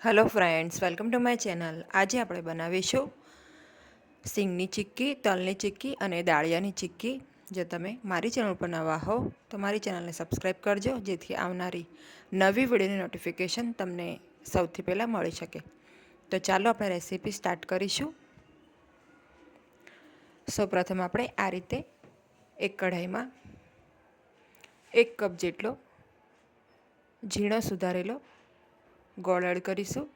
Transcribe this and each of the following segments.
Hello friends, welcome to my channel. आज આપણે બનાવીશું સિંગની ચીક્કી, તલની ચીક્કી અને દાળિયાની ચીક્કી। જો તમે મારી ચેનલ પર નવા હો તો મારી ચેનલને સબસ્ક્રાઈબ કરજો, જેથી આવનારી નવી વિડીયોની નોટિફિકેશન તમને સૌથી પહેલાં મળી શકે। તો ચાલો આપણે રેસીપી સ્ટાર્ટ કરીશું। સૌપ્રથમ આપણે આ રીતે એક કઢાઈમાં 1 કપ જેટલો ઝીણો સુધારેલો ગોળ એડ કરીશું।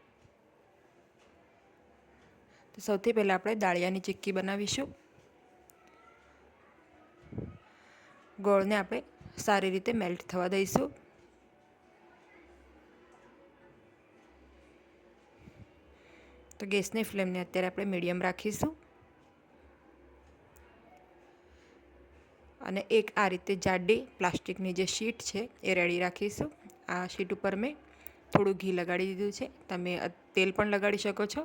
તો સૌથી પહેલાં આપણે દાળિયાની ચીક્કી બનાવીશું। ગોળને આપણે સારી રીતે મેલ્ટ થવા દઈશું। તો ગેસની ફ્લેમને અત્યારે આપણે મીડિયમ રાખીશું અને એક આ રીતે જાડી પ્લાસ્ટિકની જે શીટ છે એ રેડી રાખીશું। આ શીટ ઉપર મેં થોડું ઘી લગાડી દીધું છે, તમે તેલ પણ લગાડી શકો છો।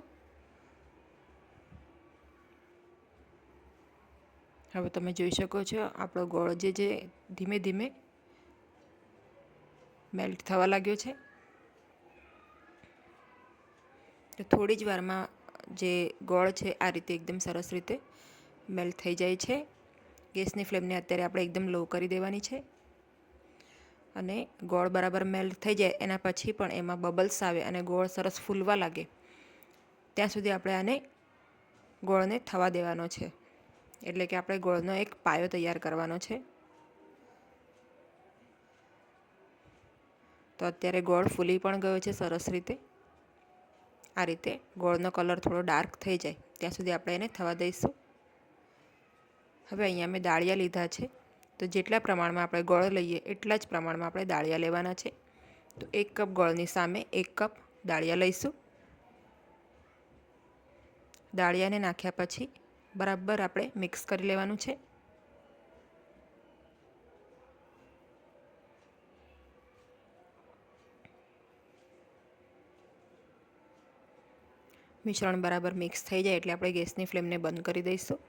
હવે તમે જોઈ શકો છો આપણો ગોળ જે ધીમે ધીમે મેલ્ટ થવા લાગ્યો છે। તો થોડી જ વારમાં જે ગોળ છે આ રીતે એકદમ સરસ રીતે મેલ્ટ થઈ જાય છે। ગેસની ફ્લેમને અત્યારે આપણે એકદમ લો કરી દેવાની છે અને ગોળ બરાબર મેલ્ટ થઈ જાય એના પછી પણ એમાં બબલ્સ આવે અને ગોળ સરસ ફૂલવા લાગે ત્યાં સુધી આપણે આને ગોળને થવા દેવાનો છે। એટલે કે આપણે ગોળનો એક પાયો તૈયાર કરવાનો છે। તો અત્યારે ગોળ ફૂલી પણ ગયો છે સરસ રીતે। આ રીતે ગોળનો કલર થોડો ડાર્ક થઈ જાય ત્યાં સુધી આપણે એને થવા દઈશું। હવે અહીંયા મેં દાળિયા લીધા છે, તો જેટલા પ્રમાણમાં આપણે ગોળ લઈએ એટલા જ પ્રમાણમાં આપણે દાળિયા લેવાના છે। તો 1 કપ ગોળની સામે 1 કપ દાળિયા લઈશું। દાળિયાને નાખ્યા પછી બરાબર આપણે મિક્સ કરી લેવાનું છે। મિશ્રણ બરાબર મિક્સ થઈ જાય એટલે આપણે ગેસની ફ્લેમને બંધ કરી દઈશું।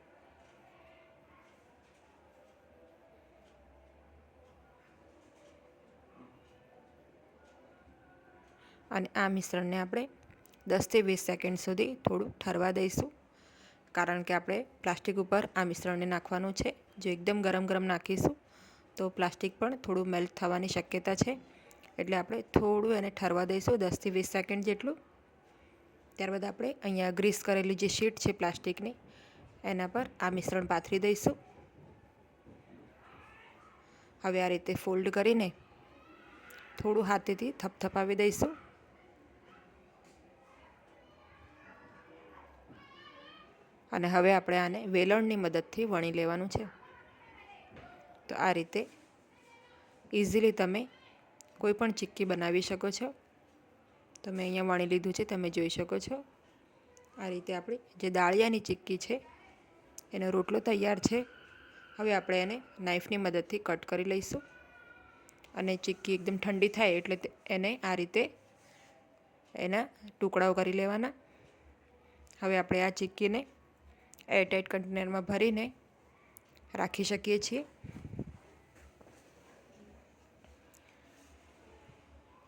અને આ મિશ્રણને આપણે 10 થી 20 સેકન્ડ સુધી થોડું ઠરવા દઈશું, કારણ કે આપણે પ્લાસ્ટિક ઉપર આ મિશ્રણને નાખવાનું છે। જો એકદમ ગરમ ગરમ નાખીશું તો પ્લાસ્ટિક પણ થોડું મેલ્ટ થવાની શક્યતા છે, એટલે આપણે થોડું એને ઠરવા દઈશું 10 થી 20 સેકન્ડ જેટલું। ત્યારબાદ આપણે અહીંયા ગ્રીસ કરેલી જે શીટ છે પ્લાસ્ટિકની એના પર આ મિશ્રણ પાથરી દઈશું। હવે આ રીતે ફોલ્ડ કરીને થોડું હાથેથી થપથપાવી દઈશું। અને હવે આપણે આને વેલણની મદદથી વણી લેવાનું છે। તો આ રીતે ઇઝીલી તમે કોઈ પણ ચીક્કી બનાવી શકો છો। તો મેં અહીંયા વણી લીધું છે, તમે જોઈ શકો છો। આ રીતે આપણી જે દાળિયાની ચીક્કી છે એનો રોટલો તૈયાર છે। હવે આપણે એને નાઈફની મદદથી કટ કરી લઈશું અને ચીક્કી એકદમ ઠંડી થાય એટલે એને આ રીતે એના ટુકડાઓ કરી લેવાના। હવે આપણે આ ચીક્કીને એરટાઇટ કન્ટેનરમાં ભરીને રાખી શકીએ છીએ।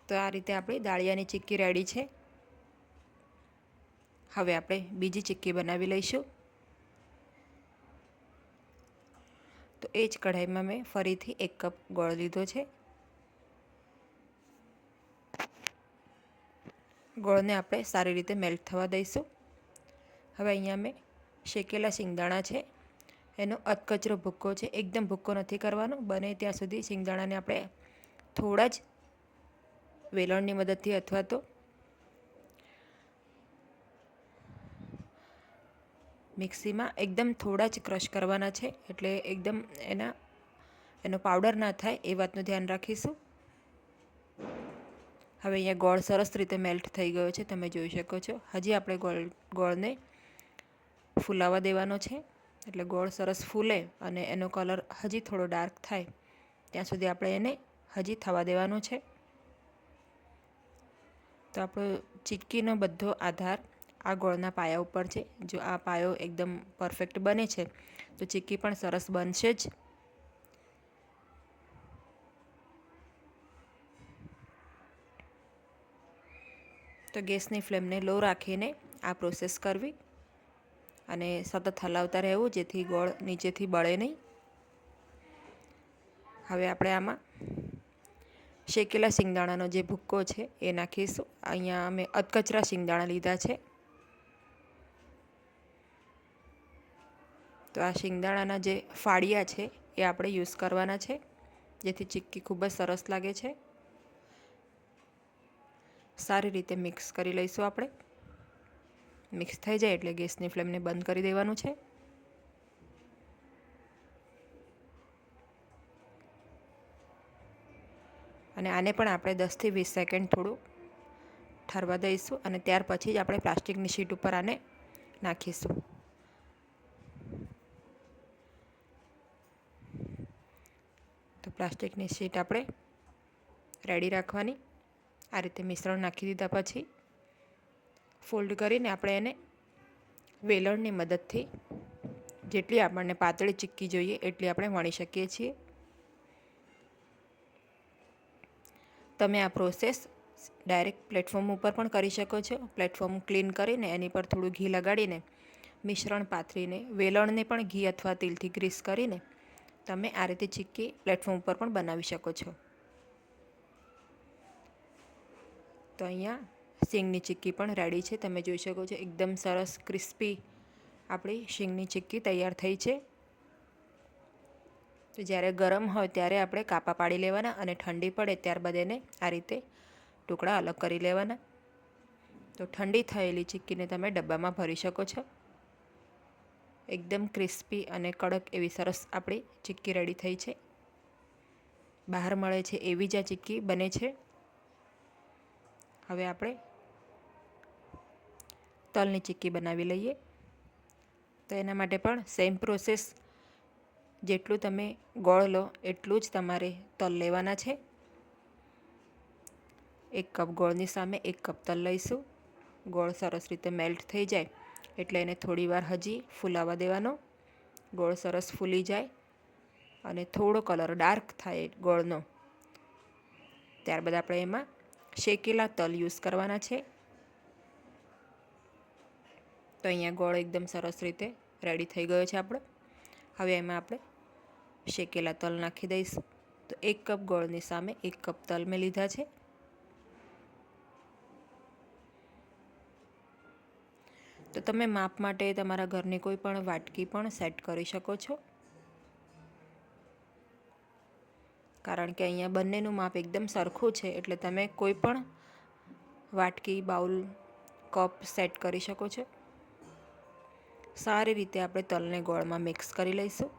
તો આ રીતે આપણી દાળિયાની ચીક્કી રેડી છે। હવે આપણે બીજી ચીક્કી બનાવી લઈશું। તો એ જ કઢાઈમાં મેં ફરીથી 1 કપ ગોળ લીધો છે। ગોળને આપણે સારી રીતે મેલ્ટ થવા દઈશું। હવે અહીંયા મેં શેકેલા શિંગદાણા છે એનો અધકચરો ભૂક્કો છે, એકદમ ભૂક્કો નથી કરવાનો, બને ત્યાં સુધી શિંગદાણાને આપણે થોડા જ વેલણની મદદથી અથવા તો મિક્સીમાં એકદમ થોડા જ ક્રશ કરવાના છે, એટલે એકદમ એનો પાવડર ના થાય એ વાતનું ધ્યાન રાખીશું। હવે અહીંયા ગોળ સરસ રીતે મેલ્ટ થઈ ગયો છે, તમે જોઈ શકો છો। હજી આપણે ગોળને ફૂલાવા દેવાનો છે, એટલે ગોળ સરસ ફૂલે અને એનો કલર હજી થોડો ડાર્ક થાય ત્યાં સુધી આપણે એને હજી થવા દેવાનો છે। તો આપણો ચીક્કીનો બધો આધાર આ ગોળના પાયા ઉપર છે। જો આ પાયો એકદમ પરફેક્ટ બને છે તો ચીક્કી પણ સરસ બનશે જ। તો તો ગેસની ફ્લેમને લો રાખીને આ પ્રોસેસ કરવી અને સતત હલાવતા રહેવું, જેથી ગોળ નીચેથી બળે નહીં. હવે આપણે આમાં શેકેલા શિંગદાણાનો જે ભૂક્કો છે એ નાખીશું. અહીંયા અમે અધકચરા શિંગદાણા લીધા છે. તો આ શિંગદાણાના જે ફાળિયા છે એ આપણે યુઝ કરવાના છે, જેથી ચીક્કી ખૂબ જ સરસ લાગે છે. સારી રીતે મિક્સ કરી લઈશું આપણે. મિક્સ થઈ જાય એટલે ગેસની ફ્લેમને બંધ કરી દેવાનું છે. અને આને પણ આપણે 10 થી 20 સેકન્ડ થોડું ઠરવા દઈશું અને ત્યાર પછી જ આપણે પ્લાસ્ટિકની શીટ ઉપર આને નાખીશું. તો પ્લાસ્ટિકની શીટ આપણે રેડી રાખવાની. આ રીતે મિશ્રણ નાખી દીધા પછી ફોલ્ડ કરીને આપણે એને વેલણની મદદથી જેટલી આપણને પાતળી ચીક્કી જોઈએ એટલી આપણે વણી શકીએ છીએ. તમે આ પ્રોસેસ ડાયરેક્ટ પ્લેટફોર્મ ઉપર પણ કરી શકો છો. પ્લેટફોર્મ ક્લીન કરીને એની પર થોડું ઘી લગાડીને મિશ્રણ પાથરીને વેલણને પણ ઘી અથવા તેલથી ગ્રીસ કરીને તમે આ રીતે ચીક્કી પ્લેટફોર્મ ઉપર પણ બનાવી શકો છો. તો અહીંયા શીંગની ચીક્કી પણ રેડી છે. તમે જોઈ શકો છો એકદમ સરસ ક્રિસ્પી આપણી શીંગની ચીક્કી તૈયાર થઈ છે. તો જ્યારે ગરમ હોય ત્યારે આપણે કાપા પાડી લેવાના અને ઠંડી પડે ત્યારબાદ એને આ રીતે ટુકડા અલગ કરી લેવાના. તો ઠંડી થયેલી ચીક્કીને તમે ડબ્બામાં ભરી શકો છો. એકદમ ક્રિસ્પી અને કડક એવી સરસ આપણી ચીક્કી રેડી થઈ છે. બહાર મળે છે એવી જ આ ચીક્કી બને છે. હવે આપણે તલની ચીક્કી બનાવી લઈએ. તો એના માટે પણ સેમ પ્રોસેસ, જેટલું તમે ગોળ લો એટલું જ તમારે તલ લેવાના છે. 1 કપ ગોળની સામે 1 કપ તલ લઈશું. ગોળ સરસ રીતે મેલ્ટ થઈ જાય એટલે એને થોડીવાર હજી ફૂલાવા દેવાનો. ગોળ સરસ ફૂલી જાય અને થોડો કલર ડાર્ક થાય ગોળનો, ત્યારબાદ આપણે એમાં શેકેલા તલ યુઝ કરવાના છે. તો અહીંયા ગોળ એકદમ સરસ રીતે રેડી થઈ ગયો છે આપણો. હવે એમાં આપણે શેકેલા તલ નાખી દઈશું. તો 1 કપ ગોળની સામે 1 કપ તલ મેં લીધા છે. તો તમે માપ માટે તમારા ઘરની કોઈ પણ વાટકી પણ સેટ કરી શકો છો, કારણ કે અહીંયા બંનેનું માપ એકદમ સરખું છે એટલે તમે કોઈ પણ વાટકી, બાઉલ, કપ સેટ કરી શકો છો. સારી રીતે આપણે તલને ગોળમાં મિક્સ કરી લઈશું.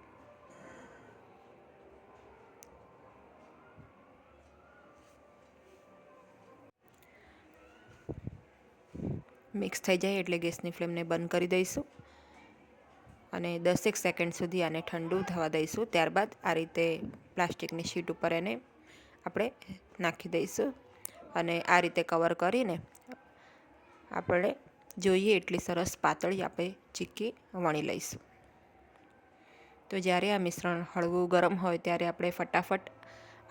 મિક્સ થઈ જાય એટલે ગેસની ફ્લેમને બંધ કરી દઈશું અને 10 સેકન્ડ સુધી આને ઠંડુ થવા દઈશું. ત્યારબાદ આ રીતે પ્લાસ્ટિકની શીટ ઉપર એને આપણે નાખી દઈશું અને આ રીતે કવર કરીને આપણે જોઈએ એટલી સરસ પાતળી આપણે ચીક્કી વણી લઈશું. તો જ્યારે આ મિશ્રણ હળવું ગરમ હોય ત્યારે આપણે ફટાફટ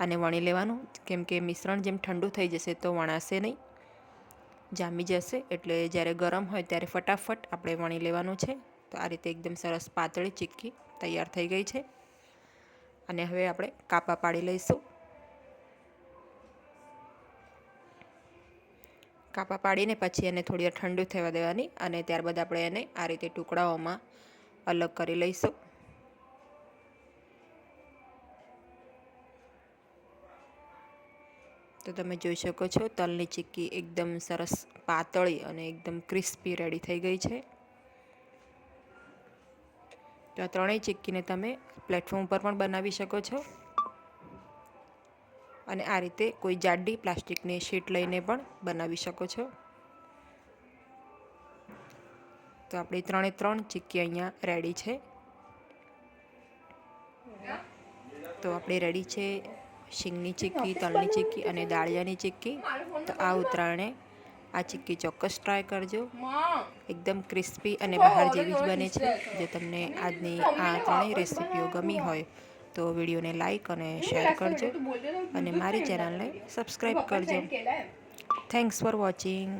આને વણી લેવાનું, કેમ કે મિશ્રણ જેમ ઠંડુ થઈ જશે તો વણાશે નહીં, જામી જશે. એટલે જ્યારે ગરમ હોય ત્યારે ફટાફટ આપણે વણી લેવાનું છે. તો આ રીતે એકદમ સરસ પાતળી ચીક્કી તૈયાર થઈ ગઈ છે અને હવે આપણે કાપા પાડી લઈશું. કાપા પાડીને પછી એને થોડી વાર ઠંડુ થવા દેવાની અને ત્યારબાદ આપણે એને આ રીતે ટુકડાઓમાં અલગ કરી લઈશું. તો તમે જોઈ શકો છો તલની ચીક્કી એકદમ સરસ પાતળી અને એકદમ ક્રિસ્પી રેડી થઈ ગઈ છે. તો આ ત્રણેય ચીક્કીને તમે પ્લેટફોર્મ પર પણ બનાવી શકો છો અને આ રીતે કોઈ જાડી પ્લાસ્ટિકની શીટ લઈને પણ બનાવી શકો છો. તો આપણી 3 ચીક્કી અહીંયા રેડી છે. તો આપણી રેડી છે શીંગની ચીક્કી, તલની ચીક્કી અને દાળિયાની ચીક્કી. તો આ ઉત્તરાયણે આ ચીક્કી ચોક્કસ ટ્રાય કરજો. એકદમ ક્રિસ્પી અને બહાર જેવી જ બને છે. જો તમને આજની આ ત્રણેય રેસીપીઓ ગમી હોય તો વિડીયોને લાઈક અને શેર કરજો અને મારી ચેનલને સબસ્ક્રાઈબ કરજો. Thanks for watching.